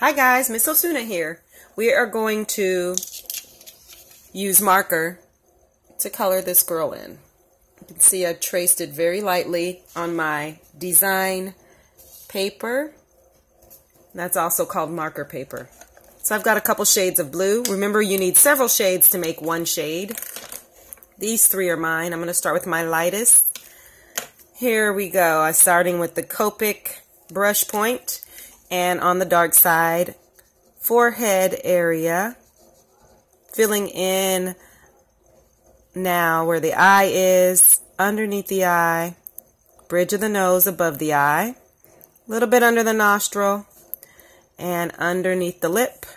Hi guys, Miss Osuna here. We are going to use marker to color this girl in. You can see I traced it very lightly on my design paper. That's also called marker paper. So I've got a couple shades of blue. Remember, you need several shades to make one shade. These three are mine. I'm going to start with my lightest. Here we go. I'm starting with the Copic brush point. And on the dark side, forehead area, filling in now where the eye is, underneath the eye, bridge of the nose above the eye, a little bit under the nostril, and underneath the lip,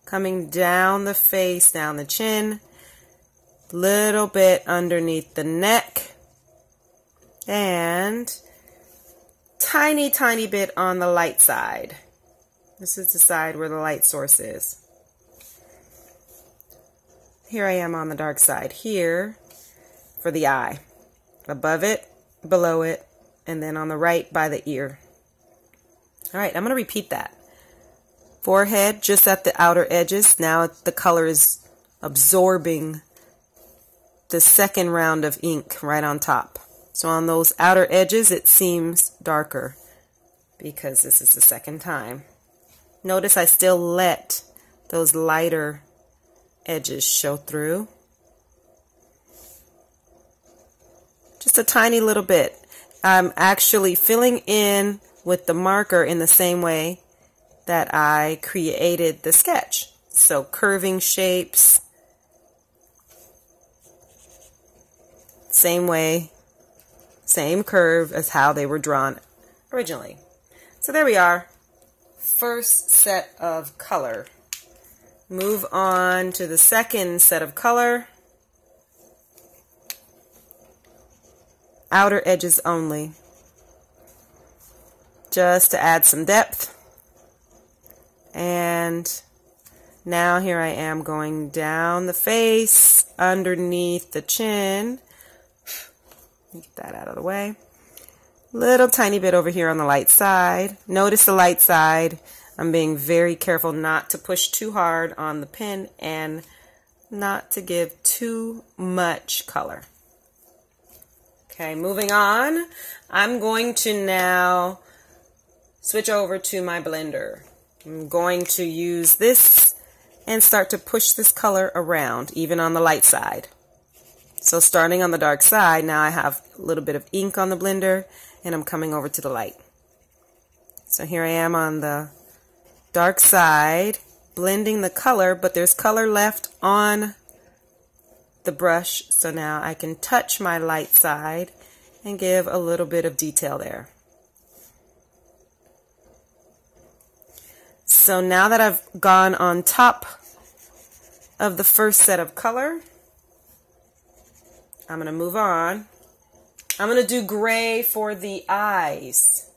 coming down the face, down the chin, little bit underneath the neck, and tiny bit on the light side. This is the side where the light source is. Here I am on the dark side here for the eye. Above it, below it, and then on the right by the ear. Alright, I'm going to repeat that. Forehead just at the outer edges. Now the color is absorbing the second round of ink right on top. So on those outer edges, it seems darker because this is the second time. Notice I still let those lighter edges show through. Just a tiny little bit. I'm actually filling in with the marker in the same way that I created the sketch. So curving shapes, same way. Same curve as how they were drawn originally. So there we are. First set of color. Move on to the second set of color. Outer edges only. Just to add some depth. And now here I am going down the face, underneath the chin. Get that out of the way. Little tiny bit over here on the light side. Notice the light side. I'm being very careful not to push too hard on the pen and not to give too much color. Okay, moving on. I'm going to now switch over to my blender. I'm going to use this and start to push this color around, even on the light side. So starting on the dark side, now I have a little bit of ink on the blender, and I'm coming over to the light. So here I am on the dark side, blending the color, but there's color left on the brush, so now I can touch my light side and give a little bit of detail there. So now that I've gone on top of the first set of color, I'm going to move on. I'm going to do gray for the eyes.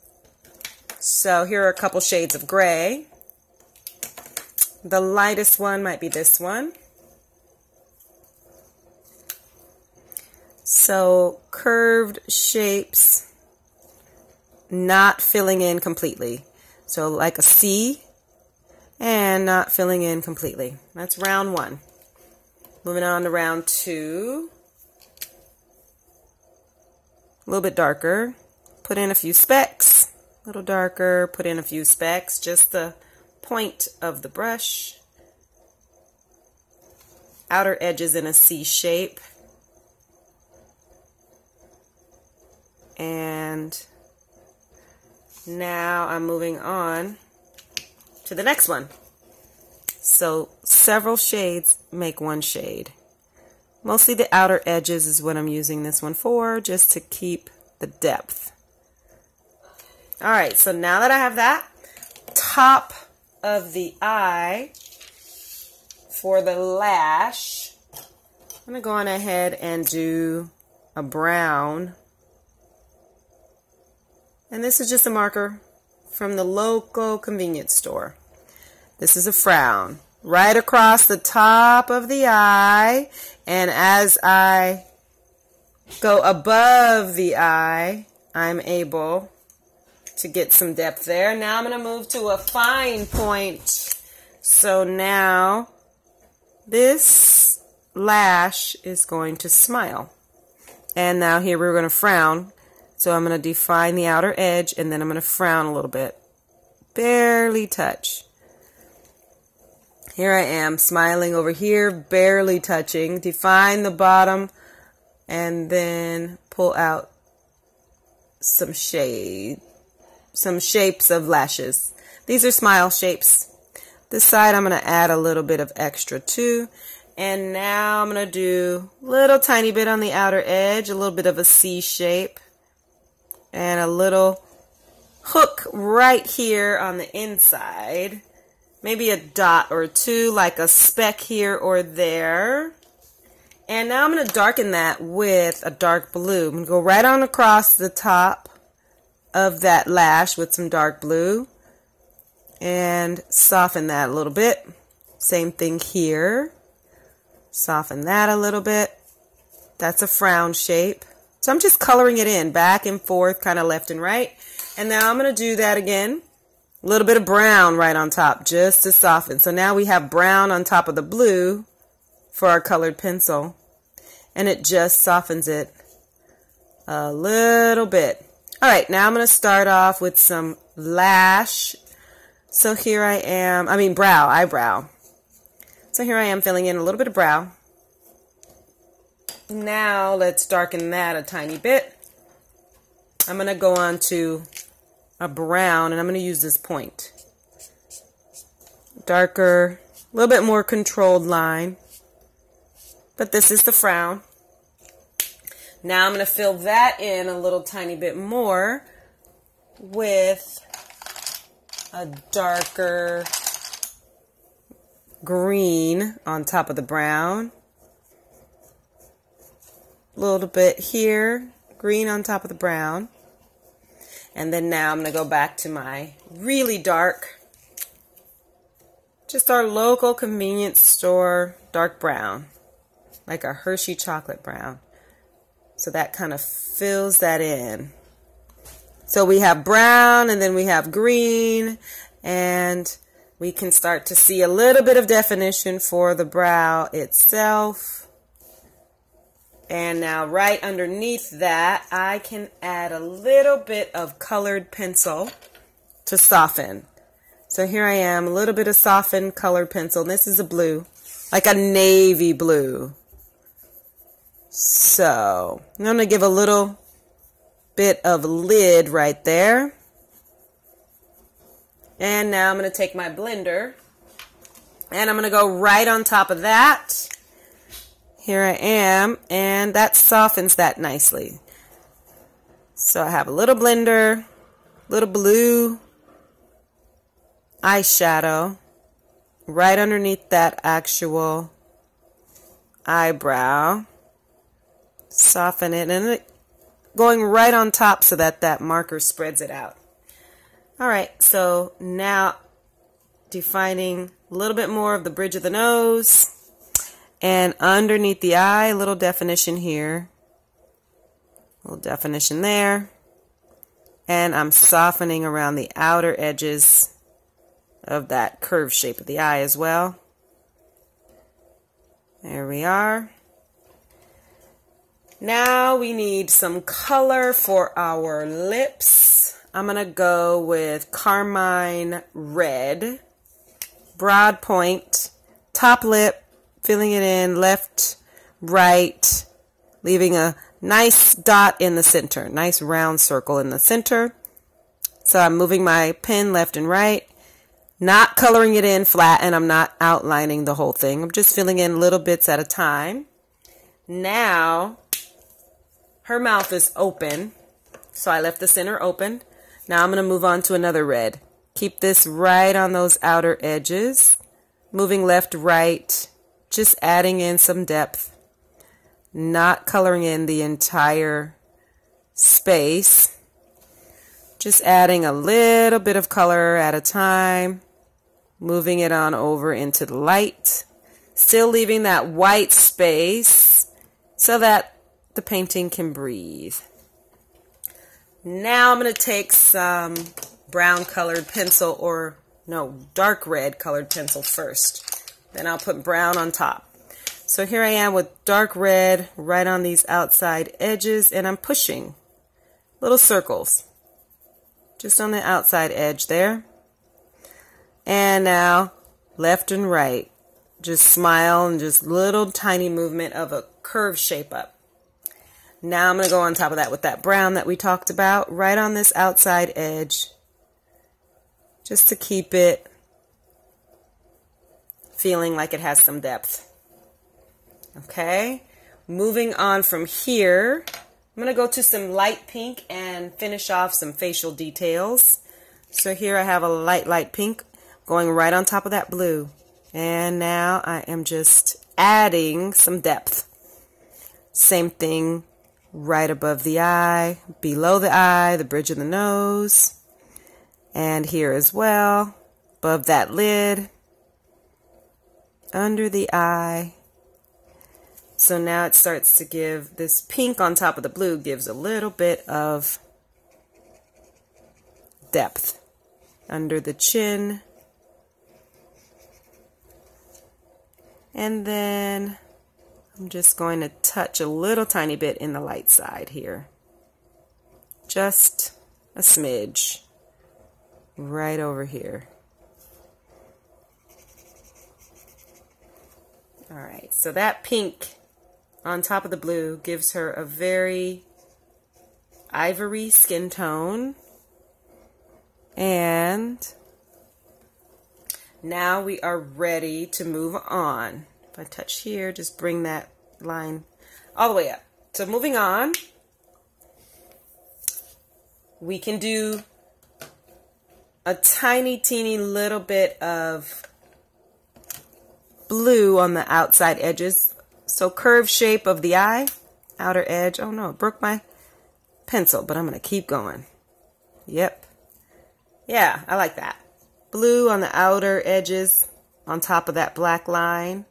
So here are a couple shades of gray. The lightest one might be this one. So curved shapes, not filling in completely. So like a C and not filling in completely. That's round one. Moving on to round two. A little bit darker, put in a few specks, a little darker, put in a few specks, just the point of the brush, outer edges in a C shape, and now I'm moving on to the next one. So several shades make one shade. Mostly the outer edges is what I'm using this one for, just to keep the depth. Alright, so now that I have that, top of the eye for the lash, I'm going to go on ahead and do a brown. And this is just a marker from the local convenience store. This is a frown. Right across the top of the eye, and as I go above the eye, I'm able to get some depth there. Now I'm going to move to a fine point. So now this lash is going to smile. And now here we're going to frown. So I'm going to define the outer edge, and then I'm going to frown a little bit. Barely touch. Here I am smiling over here, barely touching. Define the bottom and then pull out some shapes of lashes. These are smile shapes. This side I'm going to add a little bit of extra too. And now I'm going to do a little tiny bit on the outer edge, a little bit of a C shape, and a little hook right here on the inside. Maybe a dot or two, like a speck here or there. And now I'm going to darken that with a dark blue. I'm going to go right on across the top of that lash with some dark blue and soften that a little bit. Same thing here. Soften that a little bit. That's a frown shape. So I'm just coloring it in back and forth, kind of left and right. And now I'm going to do that again. A little bit of brown right on top just to soften. So now we have brown on top of the blue for our colored pencil. And it just softens it a little bit. All right, now I'm going to start off with some lash. So here I am, eyebrow. So here I am filling in a little bit of brow. Now let's darken that a tiny bit. I'm going to go on to a brown, and I'm going to use this point. Darker, a little bit more controlled line. But this is the frown. Now I'm going to fill that in a little tiny bit more with a darker green on top of the brown. A little bit here, green on top of the brown. And then now I'm going to go back to my really dark, just our local convenience store dark brown, like a Hershey chocolate brown. So that kind of fills that in. So we have brown, and then we have green, and we can start to see a little bit of definition for the brow itself. And now right underneath that, I can add a little bit of colored pencil to soften. So here I am, a little bit of softened colored pencil. And this is a blue, like a navy blue. So I'm going to give a little bit of lid right there. And now I'm going to take my blender, and I'm going to go right on top of that. Here I am, and that softens that nicely. So I have a little blender, little blue eyeshadow right underneath that actual eyebrow. Soften it, and going right on top so that that marker spreads it out. All right, so now defining a little bit more of the bridge of the nose. And underneath the eye, a little definition here. A little definition there. And I'm softening around the outer edges of that curved shape of the eye as well. There we are. Now we need some color for our lips. I'm going to go with Carmine Red. Broad point, top lip. Filling it in left, right, leaving a nice dot in the center, nice round circle in the center. So I'm moving my pen left and right, not coloring it in flat, and I'm not outlining the whole thing. I'm just filling in little bits at a time. Now, her mouth is open, so I left the center open. Now I'm going to move on to another red. Keep this right on those outer edges, moving left, right, just adding in some depth, not coloring in the entire space, just adding a little bit of color at a time, moving it on over into the light, still leaving that white space so that the painting can breathe. Now I'm going to take some brown colored pencil, or no, dark red colored pencil first. Then I'll put brown on top. So here I am with dark red right on these outside edges, and I'm pushing little circles just on the outside edge there. And now left and right, just smile and just little tiny movement of a curve shape up. Now I'm going to go on top of that with that brown that we talked about, right on this outside edge, just to keep it feeling like it has some depth. Okay, moving on from here, I'm going to go to some light pink and finish off some facial details. So here I have a light pink going right on top of that blue. And now I am just adding some depth. Same thing right above the eye, below the eye, the bridge of the nose, and here as well, above that lid, under the eye. So now it starts to give, this pink on top of the blue gives a little bit of depth under the chin. And then I'm just going to touch a little tiny bit in the light side here. Just a smidge right over here. All right, so that pink on top of the blue gives her a very ivory skin tone. And now we are ready to move on. If I touch here, just bring that line all the way up. So moving on, we can do a tiny, teeny little bit of blue on the outside edges. So curved shape of the eye, outer edge. Oh no, it broke my pencil, but I'm going to keep going. Yep. Yeah, I like that. Blue on the outer edges on top of that black line.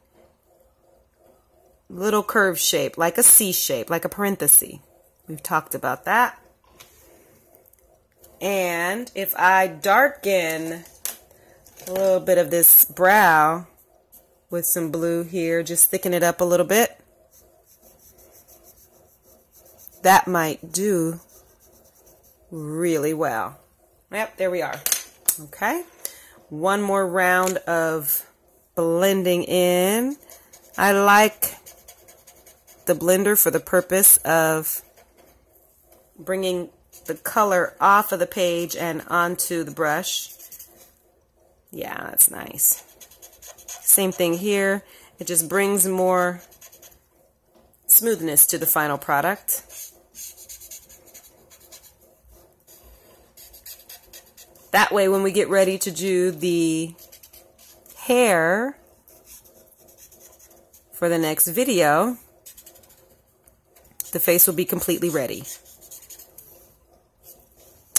Little curved shape, like a C shape, like a parenthesis. We've talked about that. And if I darken a little bit of this brow with some blue here, just thicken it up a little bit, that might do really well. Yep, there we are. Okay, one more round of blending in. I like the blender for the purpose of bringing the color off of the page and onto the brush. Yeah, that's nice. Same thing here. It just brings more smoothness to the final product. That way, when we get ready to do the hair for the next video, the face will be completely ready.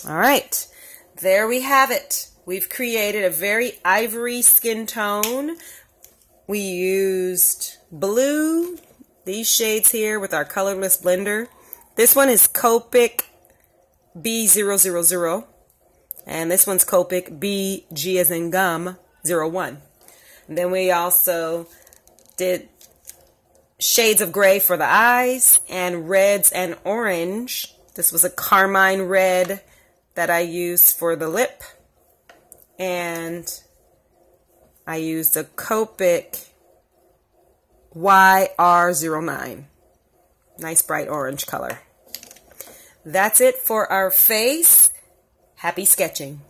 All right, there we have it. We've created a very ivory skin tone. We used blue, these shades here with our colorless blender. This one is Copic B000, and this one's Copic BG as in gum 01. And then we also did shades of gray for the eyes and reds and orange. This was a carmine red that I used for the lip. And I used a Copic YR09. Nice bright orange color. That's it for our face. Happy sketching.